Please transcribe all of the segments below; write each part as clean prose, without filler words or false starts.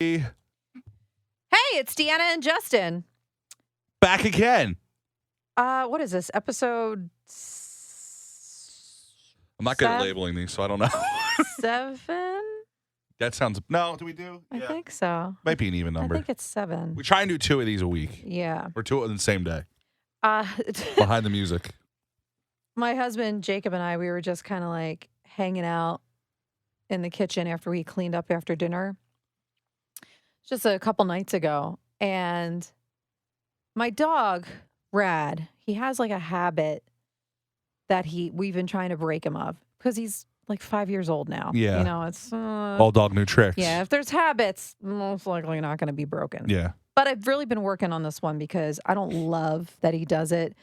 Hey, it's Deanna and Justin. back again. What is this? Episode I'm not good at labeling these, so I don't know. 7? That sounds... No, do we do? I think so. Might be an even number. I think it's 7. We try and do 2 of these a week. Yeah. Or 2 on the same day. Uh, Behind the music. My husband, Jacob, and I, we were just kind of like hanging out in the kitchen after we cleaned up after dinner. Just a couple nights ago. And my dog, Rad, he has like a habit that we've been trying to break him of because he's like 5 years old now. Yeah. You know, it's All dog, new tricks. Yeah, if there's habits, most likely not going to be broken. Yeah. But I've really been working on this one because I don't love that he does it.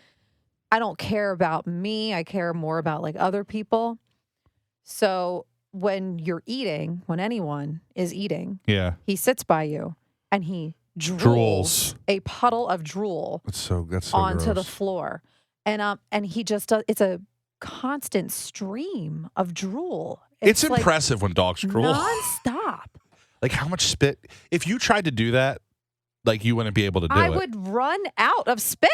I don't care about me. I care more about like other people. So when you're eating, when anyone is eating, Yeah. he sits by you and he Drools. a puddle of drool That's so onto the gross. floor. And he just does, it's a constant stream of drool. It's like impressive when dogs drool. nonstop. Like how much spit... If you tried to do that, like you wouldn't be able to do I it. would run out of spit.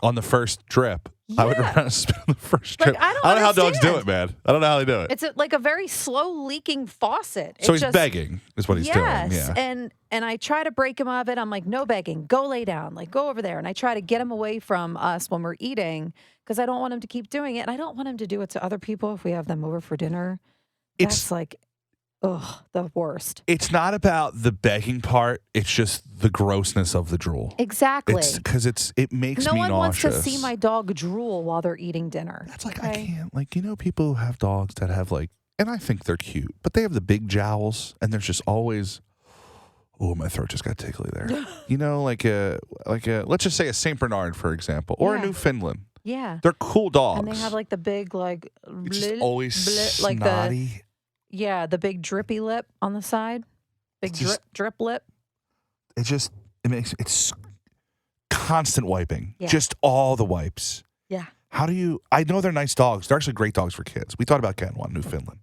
On the first drip. I would Yeah. run out of spit on the first Like, trip. I don't know how dogs do understand. it, man. I don't know how they do it. It's like a very slow leaking faucet. So It's he's just, begging, is what he's doing. Yes, Yeah. and I try to break him of it. I'm like, no begging, go lay down, like go over there. And I try to get him away from us when we're eating because I don't want him to keep doing it, and I don't want him to do it to other people if we have them over for dinner. That's like, ugh, the worst. It's not about the begging part. It's just the grossness of the drool. Exactly. Because it makes No me one nauseous. wants to see my dog drool while they're eating dinner. That's like, I can't. Like, you know, people who have dogs that have like, and I think they're cute, but they have the big jowls and there's just always, oh, my throat just got tickly there. You know, like a, let's just say a St. Bernard, for example, or a Yeah. Newfoundland. Yeah. They're cool dogs. And they have like the big like, it's just blit, always blit, like snotty. the big drippy lip on the side, big drip lip. It's constant wiping. Yeah. Just all the wipes. Yeah. I know they're nice dogs. They're actually great dogs for kids. We thought about getting one, Newfoundland.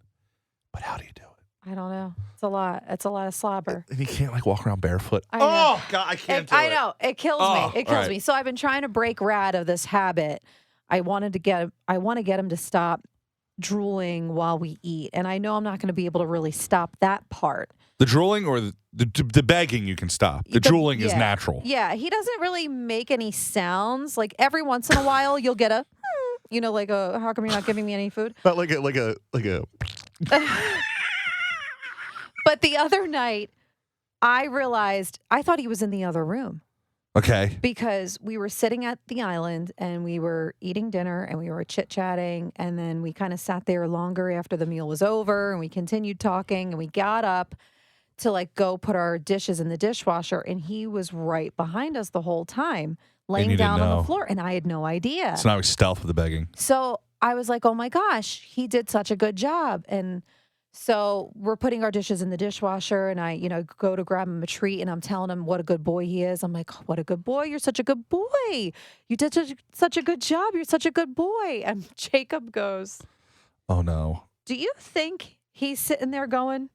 But how do you do it? I don't know. It's a lot. It's a lot of slobber. And you can't like walk around barefoot. I know. Oh, God, I can't do it. I know. It kills Oh, me. It kills all right. me. So I've been trying to break Rad of this habit. I want to get him to stop drooling while we eat. And I know I'm not going to be able to really stop that part. The drooling or the begging you can stop. The drooling is natural. Yeah. He doesn't really make any sounds. Like every once in a while you'll get a, you know, like a, how come you're not giving me any food? But like a But the other night, I realized I thought he was in the other room Okay. because we were sitting at the island and we were eating dinner and we were chit-chatting, and then we kind of sat there longer after the meal was over and we continued talking, and we got up to like go put our dishes in the dishwasher, and he was right behind us the whole time, laying you didn't down on know. the floor, and I had no idea. So now he's stealth with the begging. So I was like, oh my gosh, he did such a good job. And so we're putting our dishes in the dishwasher, and I, you know, go to grab him a treat, and I'm telling him what a good boy he is. I'm like, oh, what a good boy. You're such a good boy. You did such a good job. You're such a good boy. And Jacob goes, Oh, no. do you think he's sitting there going,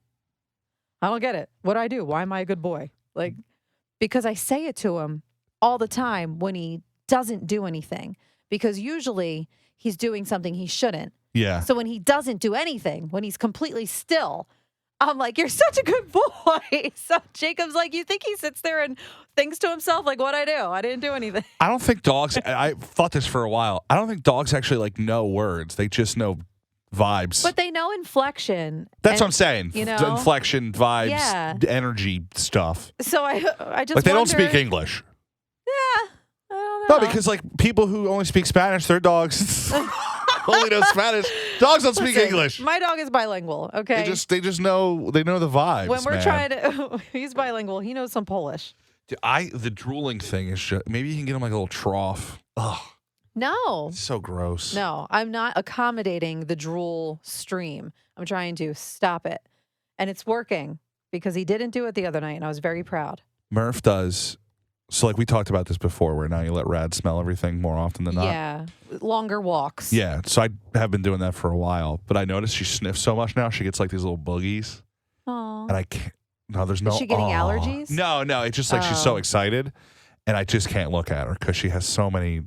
I don't get it. What do I do? Why am I a good boy? Like, because I say it to him all the time when he doesn't do anything, because usually he's doing something he shouldn't. Yeah. So when he doesn't do anything, when he's completely still, I'm like, you're such a good boy. So Jacob's like, you think he sits there and thinks to himself, like, what'd I do? I didn't do anything. I don't think dogs, I thought this for a while. I don't think dogs actually like know words. They just know vibes. But they know inflection. That's what I'm saying. You know? Inflection, vibes, Yeah. energy stuff. So I just Like they don't wonder- speak English. Yeah. I don't know. No, because like people who only speak Spanish, their dogs only know Spanish. Dogs don't speak Listen, English. My dog is bilingual, okay? They just know the vibes. when we're man. trying to, he's bilingual. He knows some Polish. Dude, the drooling thing is just, maybe you can get him like a little trough. Ugh, No. it's so gross. No, I'm not accommodating the drool stream. I'm trying to stop it. And it's working because he didn't do it the other night, and I was very proud. Murph does. So like we talked about this before, where now you let Rad smell everything more often than not. Yeah. Longer walks. Yeah. So I have been doing that for a while, but I noticed she sniffs so much now. She gets like these little boogies. Aw. And I can't. No, there's no. Is she getting allergies? No. It's just like she's so Oh. excited, and I just can't look at her because she has so many.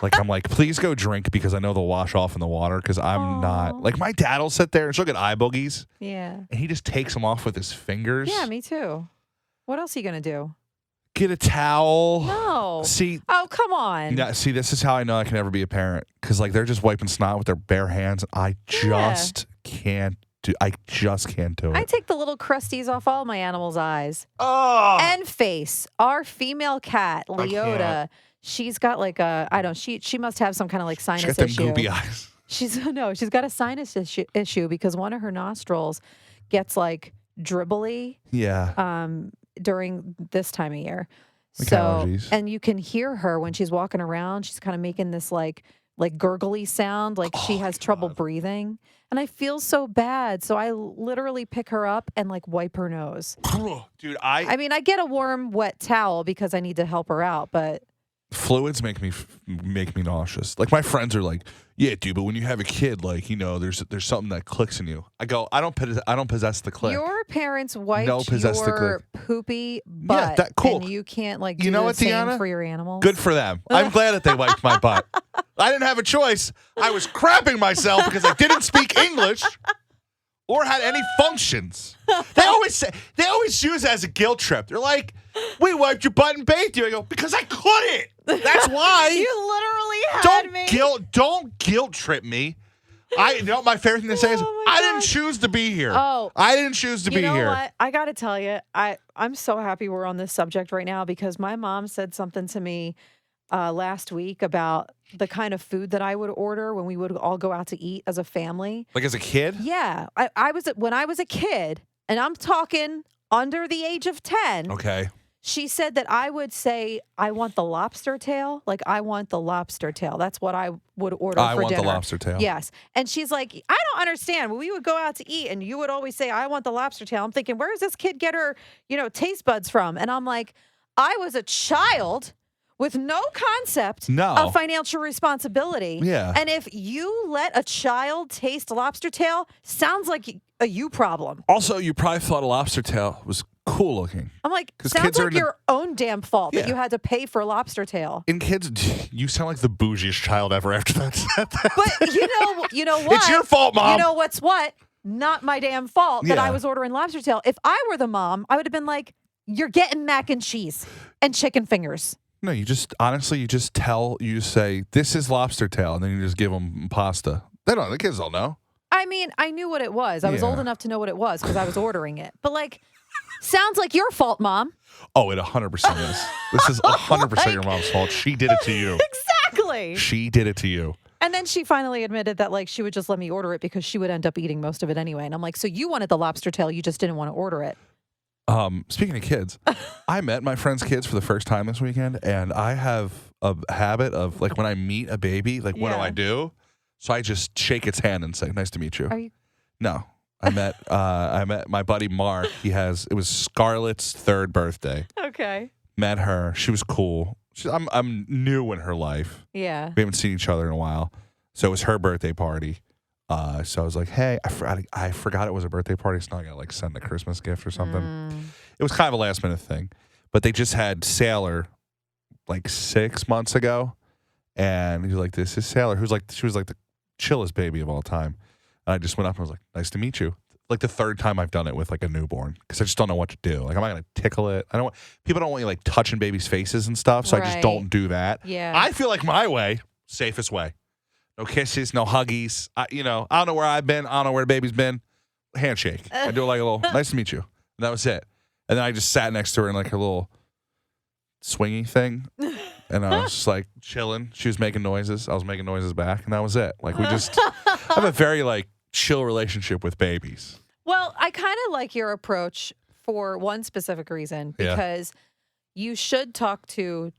Like, I'm like, please go drink because I know they'll wash off in the water because I'm not. Aw. Like, my dad will sit there and she'll get eye boogies, Yeah. and he just takes them off with his fingers. Yeah, me too. What else are you going to do? Get a towel. No. See. Oh, come on. Yeah, see, this is how I know I can never be a parent because, like, they're just wiping snot with their bare hands. I just can't do. I just can't do it. I take the little crusties off all my animals' eyes Oh. and face. Our female cat, can't. Leota, she's got like a she must have some kind of like sinus She got them issue. goopy eyes. She's got a sinus issue because one of her nostrils gets like dribbly Yeah. during this time of year. Like So allergies. and you can hear her when she's walking around, she's kind of making this like gurgly sound, like she has trouble breathing. And I feel so bad. So I literally pick her up and like wipe her nose. Dude, I mean, I get a warm, wet towel because I need to help her out, but fluids make me nauseous. Like, my friends are like, yeah, dude, but when you have a kid, like, you know, there's something that clicks in you. I go, I don't possess the click. your parents wiped possess the your poopy butt, that cool. and you can't like do You know the what, same Deanna? for your animals. Good for them. I'm glad that they wiped my butt. I didn't have a choice. I was crapping myself because I didn't speak English or had any functions. They always use it as a guilt trip. They're like, we wiped your butt and bathed you. I go, because I couldn't. That's why. You literally had me. Don't guilt trip me. You know what my favorite thing to say is, Oh my I didn't gosh. choose to be here. Oh. I didn't choose to be You know here. what? I got to tell you, I'm so happy we're on this subject right now because my mom said something to me last week about the kind of food that I would order when we would all go out to eat as a family. Like, as a kid? Yeah, when I was a kid, and I'm talking under the age of 10. Okay. She said that I would say, I want the lobster tail. Like, I want the lobster tail. That's what I would order I for want dinner. the lobster tail. Yes. And she's like, I don't understand. When we would go out to eat and you would always say, I want the lobster tail. I'm thinking, where does this kid get her, taste buds from? And I'm like, I was a child with no concept of financial responsibility. Yeah. And if you let a child taste lobster tail, sounds like a you problem. Also, you probably thought a lobster tail was cool looking. I'm like, 'Cause sounds kids are like your own damn fault that Yeah. you had to pay for a lobster tail. And kids, you sound like the bougiest child ever after that said that. But you know what? It's your fault, Mom. You know what's what? Not my damn fault that Yeah. I was ordering lobster tail. If I were the mom, I would have been like, you're getting mac and cheese and chicken fingers. No, you just say, this is lobster tail, and then you just give them pasta. The kids don't know. I mean, I knew what it was. I was Yeah. old enough to know what it was because I was ordering it. But like, sounds like your fault, Mom. Oh, it 100% is. This is 100% your mom's fault. She did it to you. Exactly. She did it to you. And then she finally admitted that like she would just let me order it because she would end up eating most of it anyway. And I'm like, so you wanted the lobster tail, you just didn't want to order it. Speaking of kids, I met my friend's kids for the first time this weekend, and I have a habit of, like, when I meet a baby, like, what do Yeah. I do? So I just shake its hand and say, nice to meet you. Are you? No. I met my buddy Mark. It was Scarlett's 3rd birthday. Okay. Met her. She was cool. I'm new in her life. Yeah. We haven't seen each other in a while. So it was her birthday party. So I was like, hey, I forgot it was a birthday party, so now I gotta like send a Christmas gift or something. It was kind of a last minute thing. But they just had Sailor like 6 months ago. And he was like, this is Sailor. She was like the chillest baby of all time. And I just went up and was like, nice to meet you. Like the 3rd time I've done it with like a newborn because I just don't know what to do. Like, I'm not gonna tickle it. People don't want you like touching babies' faces and stuff, so I just Right. don't do that. Yeah. I feel like my way, safest way. No kisses, no huggies. I don't know where I've been. I don't know where the baby's been. Handshake. I do like a little, nice to meet you. And that was it. And then I just sat next to her in like her little swingy thing. And I was just like chilling. She was making noises. I was making noises back. And that was it. Like, we just have a very like chill relationship with babies. Well, I kind of like your approach for one specific reason Yeah. because you should talk to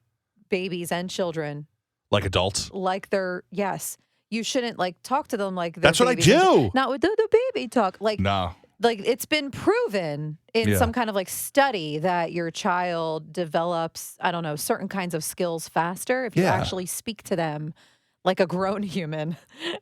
babies and children Like adults. like they're, yes. You shouldn't like talk to them like they're That's what I babies and do. not with the baby talk. Like, No. like it's been proven in Yeah. some kind of like study that your child develops, I don't know, certain kinds of skills faster if you Yeah. actually speak to them like a grown human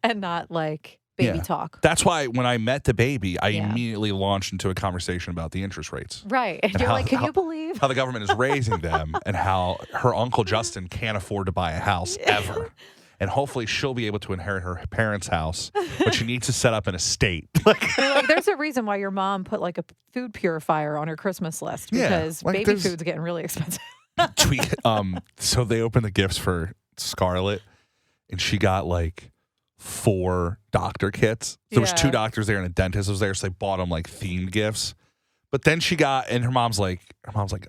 and not like baby Yeah. talk. That's why when I met the baby, I Yeah. immediately launched into a conversation about the interest rates. Right. And you're like, can you believe? How the government is raising them and how her Uncle Justin can't afford to buy a house ever. And hopefully she'll be able to inherit her parents' house, but she needs to set up an estate. They're like, there's a reason why your mom put like a food purifier on her Christmas list Yeah, because like baby there's- food's getting really expensive. So they opened the gifts for Scarlett, and she got like 4 doctor kits. There was 2 Yeah. doctors there and a dentist was there, so they bought them like themed gifts. But then she got, and her mom's like,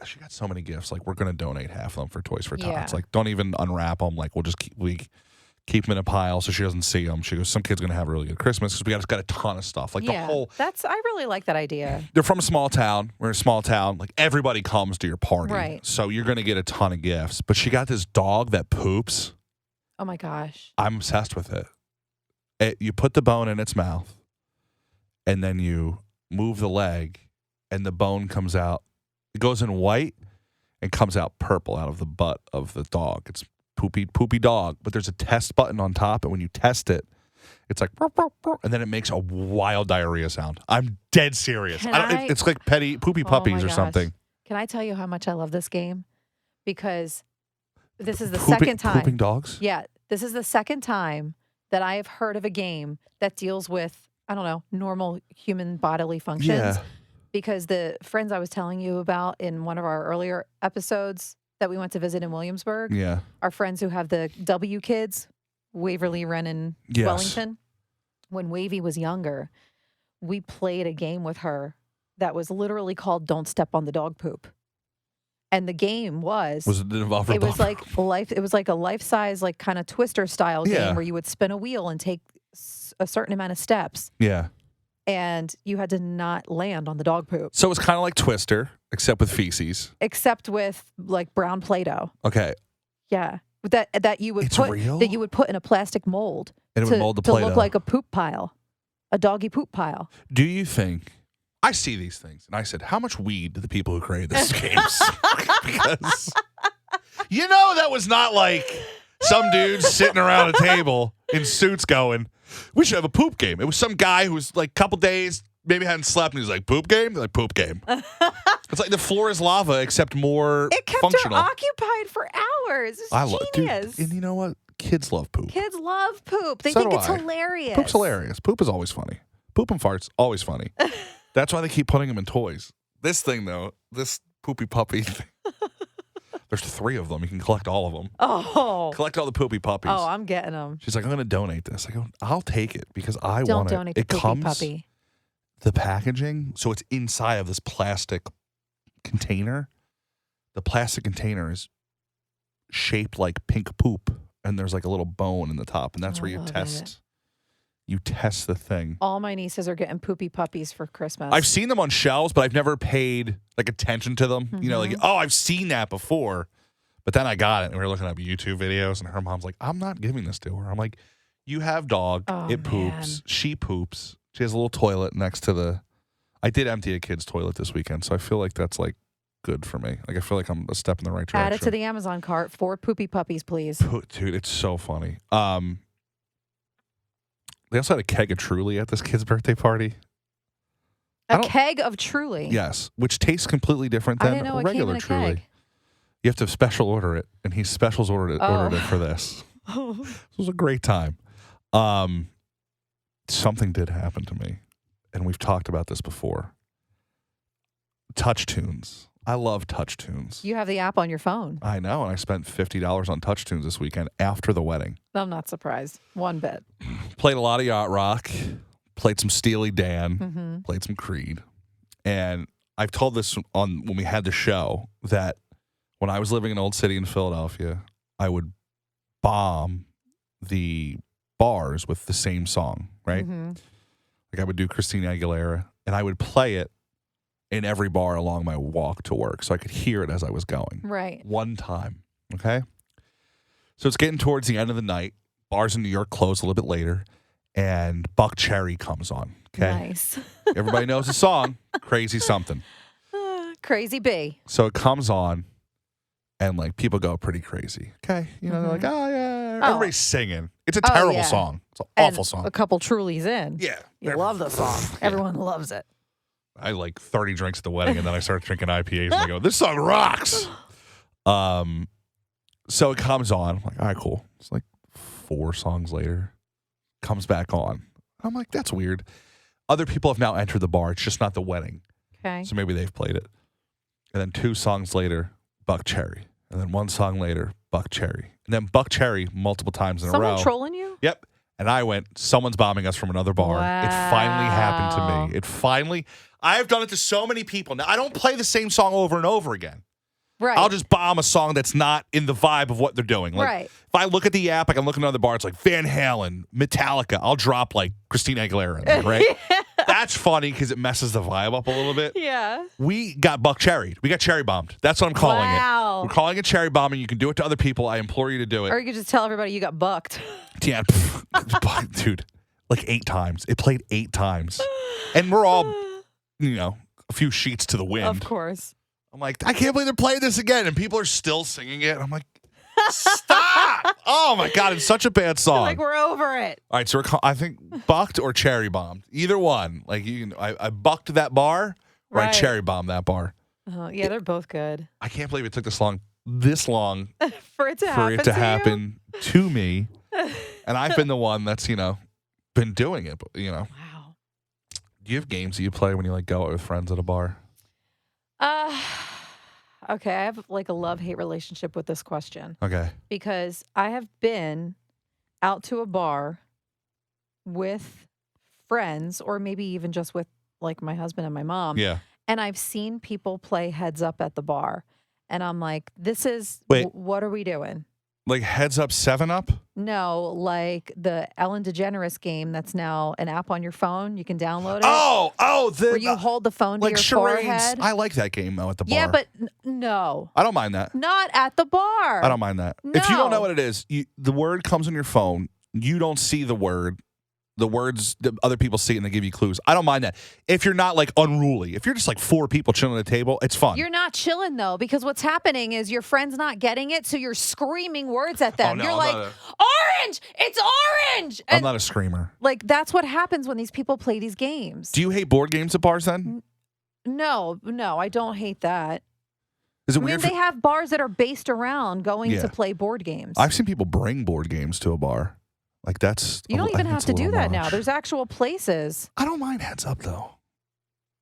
she got so many gifts. Like, we're gonna donate half of them for Toys for Tots. Yeah. Like, don't even unwrap them. Like, we'll just keep them in a pile so she doesn't see them. She goes, some kid's gonna have a really good Christmas because we got a ton of stuff. Like the whole. I really like that idea. They're from a small town. We're in a small town. Like everybody comes to your party, Right. So you're gonna get a ton of gifts. But she got this dog that poops. Oh my gosh. I'm obsessed with it. You put the bone in its mouth, and then you move the leg, and the bone comes out. It goes in white and comes out purple out of the butt of the dog. It's poopy dog. But there's a test button on top, and when you test it, it's like, burp, burp, burp, and then it makes a wild diarrhea sound. I'm dead serious. It's like poopy puppies or gosh. something. Can I tell you how much I love this game? Because this is the Pooping- second time. Pooping dogs? Yeah, this is the second time that I have heard of a game that deals with, I don't know, normal human bodily functions. Yeah. Because the friends I was telling you about in one of our earlier episodes that we went to visit in Williamsburg, Yeah. our friends who have the W kids, Waverly, Wren, and Yes. Wellington. When Wavy was younger, we played a game with her that was literally called Don't Step on the Dog Poop. And the game was it involved it was like a life-size, like kind of Twister style game Yeah. where you would spin a wheel and take a certain amount of steps, Yeah. and you had to not land on the dog poop, So it's kind of like Twister, except with feces. except with like brown Play-Doh. Okay. Yeah, that you would It's put real? that you would put in a plastic mold And it would mold the to Play-Doh. look like a poop pile, a doggy poop pile. Do you think I see these things and I said, how much weed do the people who created this games? Because that was not like some dudes sitting around a table in suits going, we should have a poop game. It was some guy who was like a couple days, maybe hadn't slept, and he was like, poop game? They're like, poop game. It's like the floor is lava, except more It kept functional. her occupied for hours. It's I love genius. and you know what? Kids love poop. Kids love poop. They So think do it's I. hilarious. Poop's hilarious. Poop is always funny. Poop and farts, always funny. That's why they keep putting them in toys. This thing, though, this poopy puppy thing, there's 3 of them. You can collect all of them. Oh. Collect all the poopy puppies. Oh, I'm getting them. She's like, I'm going to donate this. I go, I'll take it because I Don't want donate it. the It poopy comes, puppy. the packaging, so it's inside of this plastic container. The plastic container is shaped like pink poop, and there's like a little bone in the top, and that's I where you love test. it. You test the thing. All my nieces are getting poopy puppies for Christmas. I've seen them on shelves, but I've never paid like attention to them. You know, like, oh, I've seen that before. But then I got it, and we were looking up YouTube videos, and her mom's like, I'm not giving this to her. I'm like, you have dog. Oh, it poops. She poops. She has a little toilet next to the. I did empty a kid's toilet this weekend, so I feel like that's like good for me. Like I feel like I'm a step in the right direction. Add it to the Amazon cart. 4 poopy puppies, please. Dude, it's so funny. They also had a keg of Truly at this kid's birthday party. A keg of Truly. Yes, which tastes completely different I than didn't know it regular came in a Truly. keg. You have to special order it, and he specials ordered it for this. It was a great time. Something did happen to me, and we've talked about this before. Touch Tunes. I love Touch Tunes. You have the app on your phone. I know, and I spent $50 on Touch Tunes this weekend after the wedding. I'm not surprised. One bit. Played a lot of yacht rock, played some Steely Dan, Mm-hmm. played some Creed. And I've told this on when we had the show that when I was living in Old City in Philadelphia, I would bomb the bars with the same song, right? Mm-hmm. Like I would do Christina Aguilera, and I would play it in every bar along my walk to work so I could hear it as I was going. Right. One time, okay? So it's getting towards the end of the night. Bars in New York close a little bit later, and Buck Cherry comes on, okay? Nice. Everybody knows the song, Crazy Something. Crazy B. So it comes on, and like people go pretty crazy, okay? You know, they're like, oh yeah, Everybody's singing. It's a terrible yeah. song. It's an And awful song. a couple Trulies in. Yeah. You love the song. Everyone loves it. I like 30 drinks at the wedding, and then I start drinking IPAs, and I go, this song rocks. So it comes on. I'm like, all right, cool. It's like 4 songs later. Comes back on. I'm like, that's weird. Other people have now entered the bar. It's just not the wedding. Okay. So maybe they've played it. And then 2 songs later, Buck Cherry. And then 1 song later, Buck Cherry. And then Buck Cherry multiple times in a row. Someone trolling you? Yep. And I went, someone's bombing us from another bar. It finally happened to me. I have done it to so many people. Now, I don't play the same song over and over again. Right. I'll just bomb a song that's not in the vibe of what they're doing. Like, right. If I look at the app, I can look at another bar. It's like Van Halen, Metallica. I'll drop like Christina Aguilera in there, right? That's funny because it messes the vibe up a little bit. Yeah. We got Buck Cherry. We got cherry bombed. That's what I'm calling it. We're calling it cherry bombing. You can do it to other people. I implore you to do it. Or you could just tell everybody you got bucked. Yeah, dude, like 8 times. It played 8 times. And we're all, a few sheets to the wind. Of course. I'm like, I can't believe they're playing this again. And people are still singing it. I'm like, stop. Oh, my God. It's such a bad song. Like, we're over it. All right. So I think bucked or cherry bombed. Either one. Like, I bucked that bar or I cherry bombed that bar. Yeah, they're both good. I can't believe it took this long for it to happen to me. And I've been the one that's, been doing it. But, Wow. Do you have games that you play when you like go out with friends at a bar? Okay, I have like a love-hate relationship with this question. Okay. Because I have been out to a bar with friends, or maybe even just with like my husband and my mom. Yeah. And I've seen people play Heads Up at the bar. And I'm like, this is, what are we doing? Like Heads Up, 7-Up? No, like the Ellen DeGeneres game that's now an app on your phone. You can download it. Oh, where you hold the phone to your forehead. I like that game, though, at the bar. Yeah, but no. I don't mind that. Not at the bar. I don't mind that. No. If you don't know what it is, the word comes on your phone. You don't see the word. The words that other people see and they give you clues. I don't mind that. If you're not like unruly, if you're just like 4 people chilling at a table, it's fun. You're not chilling though, because what's happening is your friend's not getting it, so you're screaming words at them. Oh, no, you're like, orange! It's orange! And I'm not a screamer. like, that's what happens when these people play these games. Do you hate board games at bars then? No, I don't hate that. Is it weird? They have bars that are based around going to play board games. I've seen people bring board games to a bar. Like that's you don't even have to do that now. There's actual places. I don't mind Heads Up though.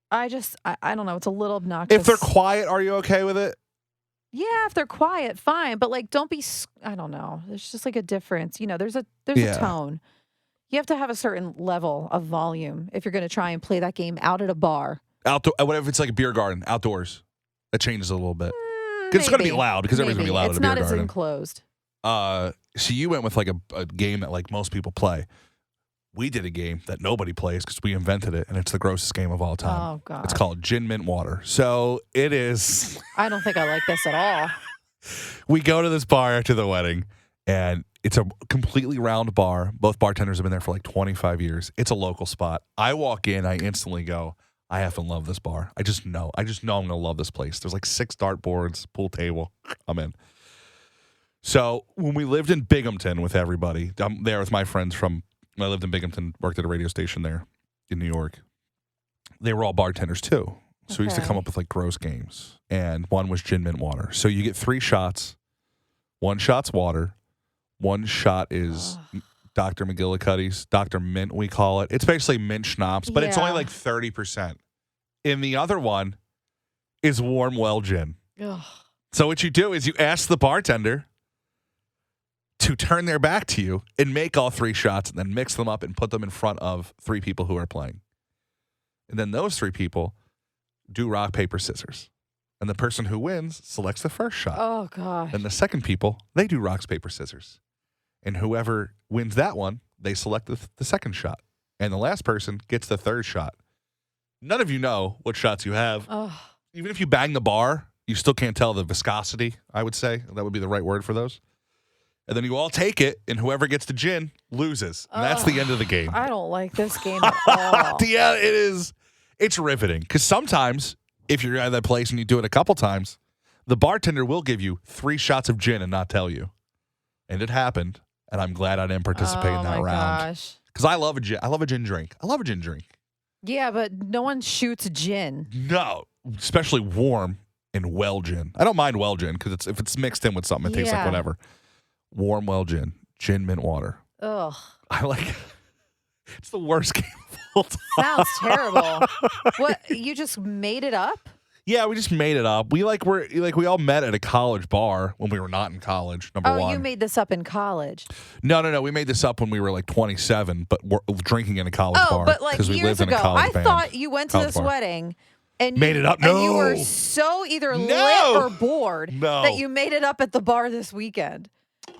I don't know. It's a little obnoxious. If they're quiet, are you okay with it? Yeah, if they're quiet, fine. But like, don't be. I don't know. There's just like a difference. There's a tone. You have to have a certain level of volume if you're going to try and play that game out at a bar. Outdoor, whatever. It's like a beer garden, outdoors. That changes a little bit. Because it's going to be loud. Because everybody's going to be loud at a beer garden. It's not as enclosed. So you went with like a game that like most people play. We did a game that nobody plays because we invented it, and it's the grossest game of all time. Oh, God. It's called Gin Mint Water. So it is. I don't think I like this at all. We go to this bar after the wedding, and it's a completely round bar. Both bartenders have been there for like 25 years. It's a local spot. I walk in, I instantly go, I effing love this bar. I just know I'm going to love this place. There's like 6 dartboards, pool table. I'm in. So when we lived in Binghamton with everybody, I'm there with my friends from, I lived in Binghamton, worked at a radio station there in New York. They were all bartenders too. So we used to come up with like gross games. And one was Gin Mint Water. So you get 3 shots. 1 shot's water. 1 shot is Dr. McGillicuddy's, Dr. Mint, we call it. It's basically mint schnapps, but it's only like 30%. And the other one is warm well gin. Ugh. So what you do is you ask the bartender to turn their back to you and make all 3 shots and then mix them up and put them in front of 3 people who are playing. And then those 3 people do rock, paper, scissors. And the person who wins selects the first shot. Oh, gosh. And the second people, they do rocks, paper, scissors. And whoever wins that one, they select the second shot. And the last person gets the 3rd shot. None of you know what shots you have. Oh. Even if you bang the bar, you still can't tell the viscosity, I would say. That would be the right word for those. And then you all take it, and whoever gets the gin loses. And that's the end of the game. I don't like this game at all. Yeah, it is. It's riveting. Because sometimes, if you're at that place and you do it a couple times, the bartender will give you 3 shots of gin and not tell you. And it happened. and I'm glad I didn't participate in that Oh my round. gosh. Because I love a gin. I love a gin drink. I love a gin drink. Yeah, but no one shoots gin. No, especially warm and well gin. I don't mind well gin because if it's mixed in with something, it tastes like whatever. Warm well gin mint water. Ugh. I like. It's the worst game of all time. Sounds terrible. What, you just made it up? Yeah, we just made it up. We all met at a college bar when we were not in college. Number one. Oh, you made this up in college. No. We made this up when we were like 27, but we're drinking in a college bar. Oh, but like we years live in ago, a college I band, thought you went to college this bar. wedding and Made it up? and you No. were so either lit or bored that you made it up at the bar this weekend.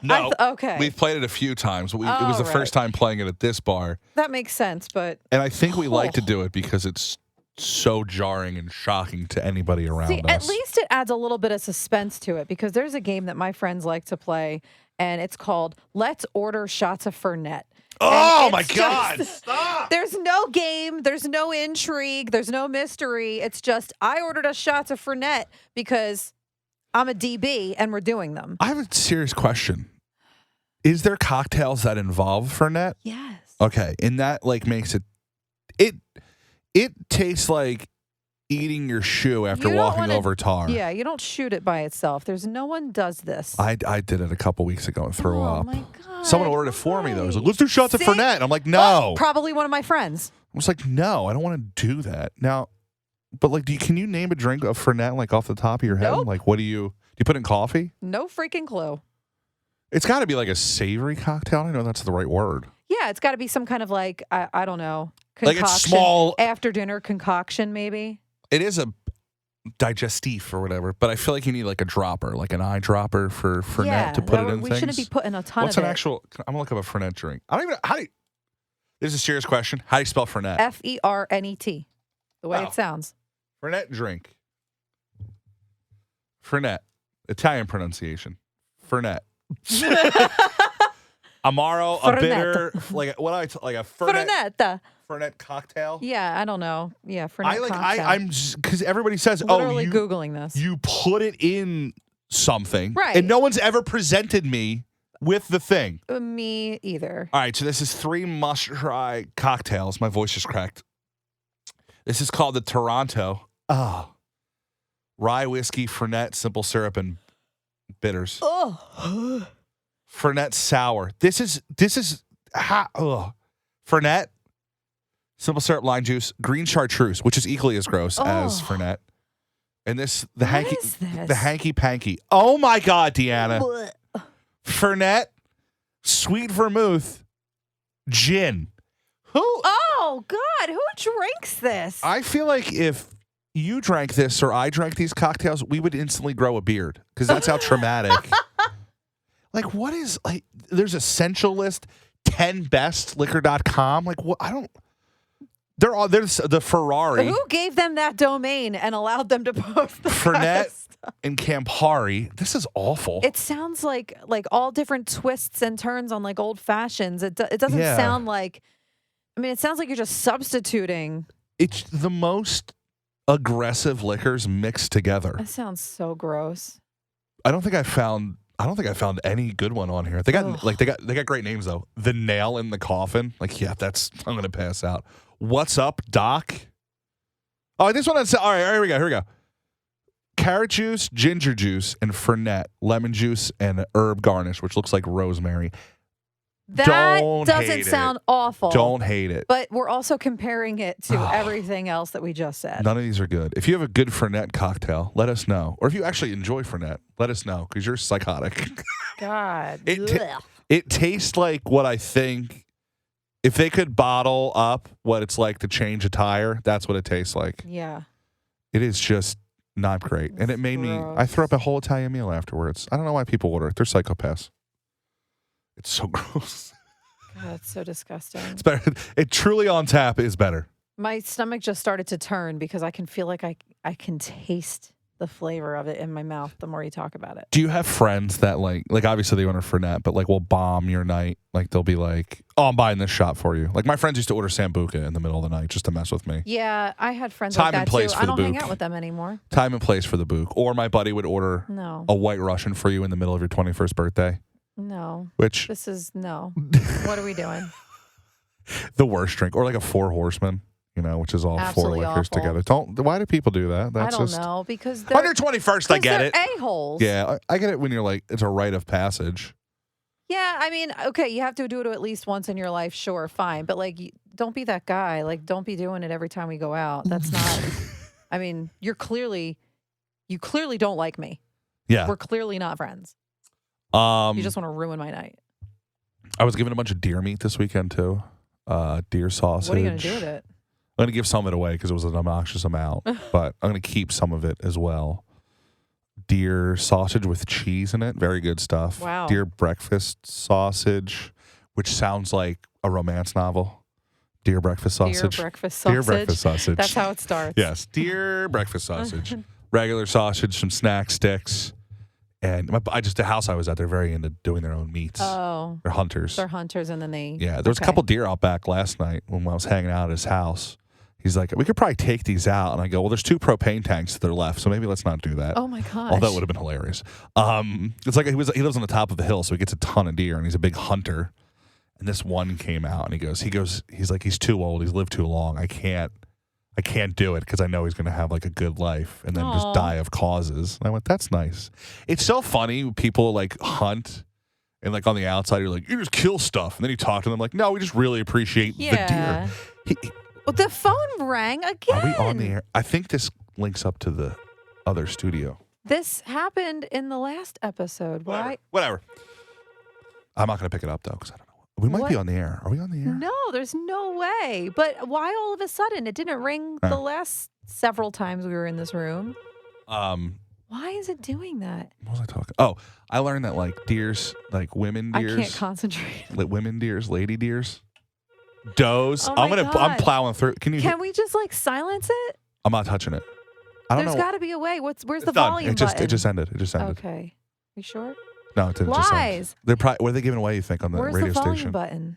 No. Okay. We've played it a few times. But it was the first time playing it at this bar. That makes sense, but And I think we like to do it because it's so jarring and shocking to anybody around us. at least it adds a little bit of suspense to it because there's a game that my friends like to play, and it's called Let's Order Shots of Fernet. Oh, my God. Stop. There's no game. There's no intrigue. There's no mystery. It's just, I ordered us shots of Fernet because I'm a DB and we're doing them. I have a serious question. Is there cocktails that involve Fernet? Yes. Okay. And that like makes it tastes like eating your shoe after walking over tar. Yeah, you don't shoot it by itself. There's no one does this. I did it a couple weeks ago and threw up. Oh, my God. Someone ordered it for me, though. It was like, Why? let's do shots of See? Fernet. And I'm like, no. Well, probably one of my friends. I was like, no, I don't want to do that. Now, but like, can you name a drink of Fernet like off the top of your head? Nope. Like, what do you put in coffee? No freaking clue. It's got to be like a savory cocktail. I don't know if that's the right word. Yeah, it's got to be some kind of like, I don't know, concoction. Like it's small. After dinner concoction, maybe. It is a digestif or whatever, but I feel like you need like a dropper, like an eyedropper for Fernet to put it in we things. shouldn't be putting a ton What's of an it. actual? I'm gonna look up a Fernet drink. I don't even. This is a serious question. How do you spell Fernet? Fernet. The way Wow. it sounds. Fernet drink. Fernet. Italian pronunciation. Fernet. Amaro, a Fernet. bitter, like what like a Fernet Fernet. cocktail. Yeah, I don't know. Yeah, Fernet cocktail. I'm because everybody says, literally you Googling this. You put it in something, Right. And no one's ever presented me with the thing. Me either. All right, so this is 3 must-try cocktails. My voice just cracked. This is called the Toronto. Rye whiskey, Fernet, simple syrup, and bitters. Oh. Fernet sour. This is Fernet, simple syrup, lime juice, green chartreuse, which is equally as gross as Fernet. And the What is this? the hanky panky. Oh my God, Deanna. Blech. Fernet, sweet vermouth, gin. Oh, God. Who drinks this? I feel like if you drank this or I drank these cocktails, we would instantly grow a beard because that's how traumatic. Like, what is, like, there's Essential List, 10bestliquor.com. Like, what? I don't, there's the Ferrari. Who gave them that domain and allowed them to post the Fernet and Campari. This is awful. It sounds like all different twists and turns on like old fashions. It doesn't Yeah. sound like, I mean, it sounds like you're just substituting. It's the most aggressive liquors mixed together. That sounds so gross. I don't think I found any good one on here. They got Ugh. they got great names though. The Nail in the Coffin. Like, yeah, I'm gonna pass out. What's up, Doc? Oh, this one. All right, here we go. Carrot juice, ginger juice, and Fernet, lemon juice, and herb garnish, which looks like rosemary. That Don't doesn't hate sound it. awful. Don't hate it. But we're also comparing it to everything else that we just said. None of these are good. If you have a good Fernet cocktail, let us know. Or if you actually enjoy Fernet, let us know because you're psychotic. God. It tastes like what I think. If they could bottle up what it's like to change a tire, that's what it tastes like. Yeah. It is just not great. And it made me, I threw up a whole Italian meal afterwards. I don't know why people order it. They're psychopaths. It's so gross. God, it's so disgusting. It's better. It truly on tap is better. My stomach just started to turn because I can feel like I can taste the flavor of it in my mouth the more you talk about it. Do you have friends that like obviously they order Fernet, but like will bomb your night? Like they'll be like, "Oh, I'm buying this shot for you." Like my friends used to order Sambuca in the middle of the night just to mess with me. Yeah, I had friends Time like and that place too. for I the don't hang book. out with them anymore. Time and place for the book. Or my buddy would order No. a White Russian for you in the middle of your 21st birthday. No. No. Which This is no. What are we doing? the worst drink, or like a Four Horsemen, which is all Absolutely four liquors awful. together. Why do people do that? That's I don't just, know because on they're your 21st, I get they're it. a-holes. Yeah, I get it when you're like, it's a rite of passage. Yeah, I mean, okay, you have to do it at least once in your life, sure, fine. But like, don't be that guy. Like, don't be doing it every time we go out. That's not. I mean, you clearly don't like me. Yeah, We're clearly not friends. You just want to ruin my night. I was given a bunch of deer meat this weekend too. Deer sausage. What are you gonna do with it? I'm gonna give some of it away because it was an obnoxious amount, but I'm gonna keep some of it as well. Deer sausage with cheese in it, very good stuff. Wow. Deer breakfast sausage, which sounds like a romance novel. Deer breakfast sausage. Deer breakfast sausage. Deer breakfast sausage. That's how it starts. Yes, deer breakfast sausage. Regular sausage, some snack sticks. And the house I was at, they're very into doing their own meats. Oh. They're hunters. They're hunters, and then they. Yeah, there was a couple deer out back last night when I was hanging out at his house. He's like, we could probably take these out. And I go, well, there's 2 propane tanks that are left, so maybe let's not do that. Oh, my gosh. Although it would have been hilarious. It's like he lives on the top of the hill, so he gets a ton of deer, and he's a big hunter. And this one came out, and he's like, he's too old. He's lived too long. I can't do it because I know he's going to have like a good life and then just die of causes. And I went, that's nice. It's so funny when people like hunt and like on the outside, you're like, you just kill stuff. And then you talk to them like, no, we just really appreciate the deer. Well, the phone rang again. Are we on the air? I think this links up to the other studio. This happened in the last episode. Why? Whatever. I'm not going to pick it up though because I don't know. We might be on the air. Are we on the air? No, there's no way. But why all of a sudden? It didn't ring the last several times we were in this room. Why is it doing that? What was I talking? Oh, I learned that like deers, like women deers. I can't concentrate. Like women deers, lady deers, does. Oh I'm plowing through. Can we just like silence it? I'm not touching it. I don't know. There's got to be a way. Where's the done. volume It just ended. Okay. You sure? No, it didn't. Lies. They're probably. What are they giving away? You think on the Where's radio the volume station? button?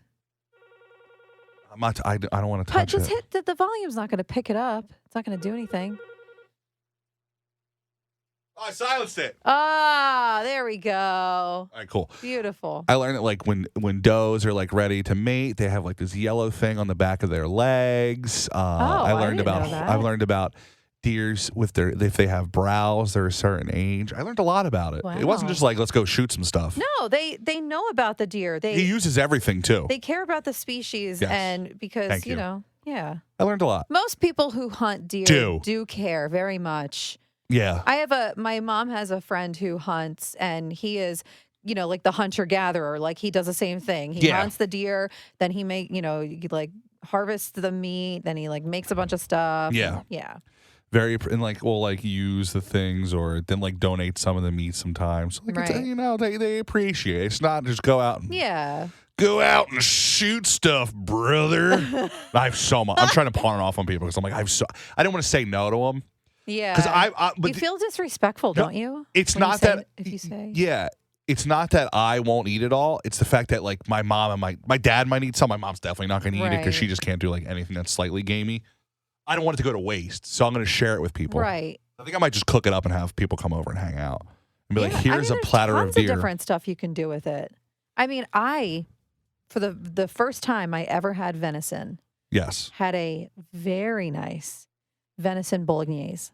I'm not. I don't want to touch just it. hit the volume's not going to pick it up. It's not going to do anything. Oh, I silenced it. Ah, there we go. All right, cool. Beautiful. I learned that like when does are like ready to mate, they have like this yellow thing on the back of their legs. I learned didn't about. know that. I've learned about deers with if they have brows, they're a certain age. I learned a lot about it. It wasn't just like let's go shoot some stuff. No, they know about the deer. He uses everything too. They care about the species, Yes. and because Thank you. yeah. I learned a lot. Most people who hunt deer do care very much. Yeah. My mom has a friend who hunts, and he is, like the hunter gatherer. Like he does the same thing. He hunts the deer, then he harvests the meat, then he like makes a bunch of stuff. Yeah. Yeah. And like we'll like use the things or then like donate some of the meat sometimes. Like it's, they appreciate it. It's not just go out and shoot stuff, brother. I have so much. I'm trying to pawn it off on people because I'm like I didn't want to say no to them. Yeah. Because you feel disrespectful, don't you? It's when not you say, that if you say it's not that I won't eat it all. It's the fact that like my mom and my dad might eat some. My mom's definitely not going to eat it because she just can't do like anything that's slightly gamey. I don't want it to go to waste, so I'm going to share it with people. Right. I think I might just cook it up and have people come over and hang out and be like, "Here's a platter of deer." Tons of different stuff you can do with it. I mean, for the first time I ever had venison, had a very nice venison bolognese.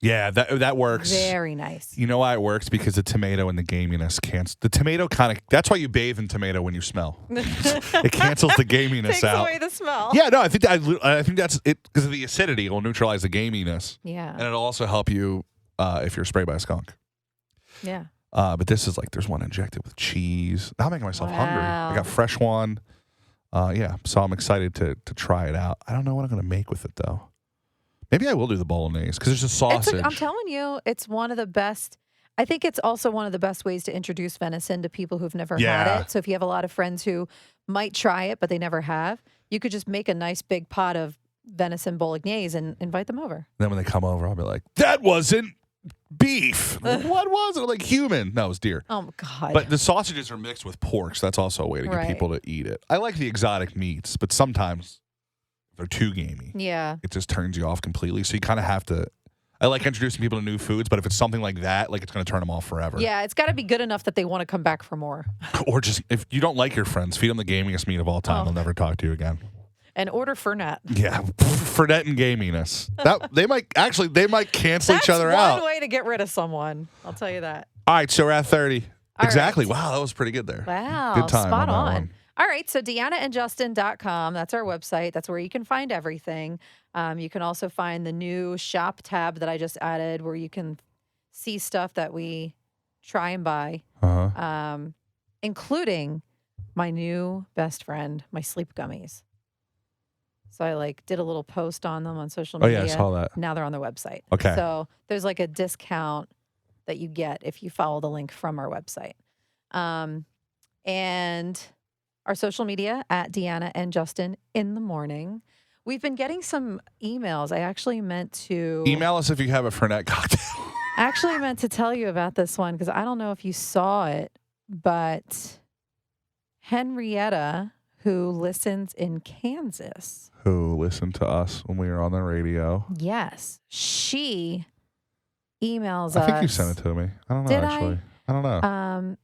Yeah, that works. Very nice. You know why it works? Because the tomato and the gaminess cancel. The tomato that's why you bathe in tomato when you smell. It cancels the gaminess out. Takes away the smell. Yeah, no, I think that's it because of the acidity. It will neutralize the gaminess. Yeah. And it'll also help you if you're sprayed by a skunk. Yeah. But this is like there's one injected with cheese. Now I'm making myself hungry. I got fresh one. So I'm excited to try it out. I don't know what I'm going to make with it though. Maybe I will do the bolognese because there's a sausage. I'm telling you, it's one of the best. I think it's also one of the best ways to introduce venison to people who've never had it. So if you have a lot of friends who might try it, but they never have, you could just make a nice big pot of venison bolognese and invite them over. Then when they come over, I'll be like, that wasn't beef. What was it? Like human. No, it was deer. Oh, my God. But the sausages are mixed with pork, so that's also a way to get people to eat it. I like the exotic meats, but sometimes they're too gamey. Yeah. It just turns you off completely. So you kind of have to. I like introducing people to new foods, but if it's something like that, like it's going to turn them off forever. Yeah, it's got to be good enough that they want to come back for more. Or just, if you don't like your friends, feed them the gamingest meat of all time. They'll never talk to you again. And order Fernet. Yeah, Fernet and gaminess. They might cancel each other out. That's one way to get rid of someone. I'll tell you that. All right, so we're at 30. All exactly. right. Wow, that was pretty good there. Wow, good time spot on that on. one. All right, so DeannaandJustin.com. That's our website. That's where you can find everything. You can also find the new shop tab that I just added where you can see stuff that we try and buy, including my new best friend, my sleep gummies. So I did a little post on them on social media. Oh, yeah, I saw that. Now they're on the website. Okay. So there's a discount that you get if you follow the link from our website. And our social media at Deanna and Justin in the morning. We've been getting some emails. I actually meant to email us if you have a Fernet cocktail. I actually meant to tell you about this one because I don't know if you saw it, but Henrietta, who listens in Kansas, who listened to us when we were on the radio. Yes, she emails us. I think you sent it to me. I don't know. Did actually, I don't know.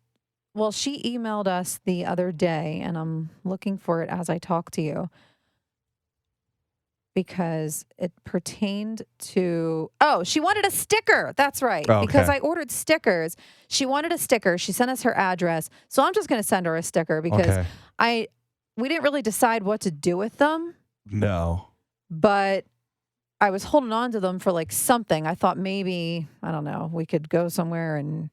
Well, she emailed us the other day, and I'm looking for it as I talk to you because it pertained to, she wanted a sticker. That's right. Oh, okay. Because I ordered stickers. She wanted a sticker. She sent us her address. So I'm just going to send her a sticker because we didn't really decide what to do with them. No. But I was holding on to them for something. I thought maybe, I don't know, we could go somewhere and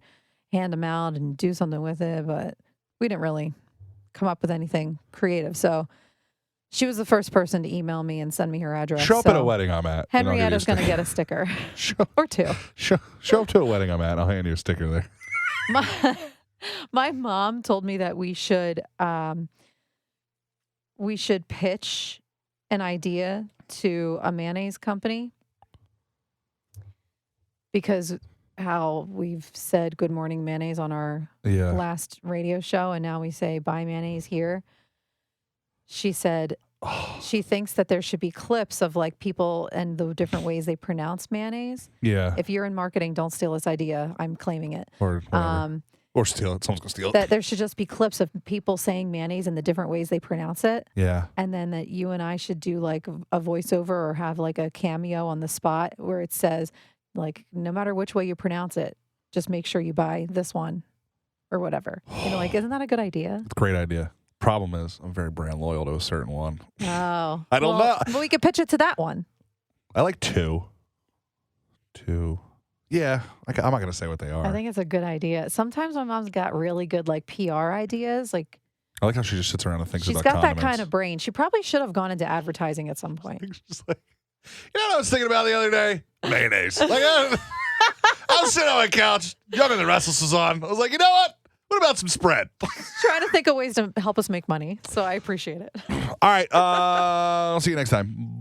hand them out and do something with it, but we didn't really come up with anything creative. So she was the first person to email me and send me her address. Show up at a wedding I'm at. Henrietta's going to get a sticker. Or two. Show up to a wedding I'm at. I'll hand you a sticker there. My mom told me that we should pitch an idea to a mayonnaise company because how we've said good morning mayonnaise on our last radio show, and now we say bye mayonnaise here. She said she thinks that there should be clips of people and the different ways they pronounce mayonnaise. Yeah. If you're in marketing, don't steal this idea. I'm claiming it. Or whatever. Or steal it. Someone's going to steal it. That there should just be clips of people saying mayonnaise and the different ways they pronounce it. Yeah. And then that you and I should do a voiceover or have a cameo on the spot where it says, no matter which way you pronounce it, just make sure you buy this one or whatever. Isn't that a good idea? It's a great idea. Problem is, I'm very brand loyal to a certain one. Oh. I don't know. Well, we could pitch it to that one. I like two. Yeah. I'm not going to say what they are. I think it's a good idea. Sometimes my mom's got really good PR ideas. I like how she just sits around and thinks about condiments. She's got that condiments. kind of brain. She probably should have gone into advertising at some point. Just you know what I was thinking about the other day? Mayonnaise. I was sitting on my couch, Young and the Restless was on. I was like, you know what? What about some spread? Trying to think of ways to help us make money. So I appreciate it. All right. I'll see you next time.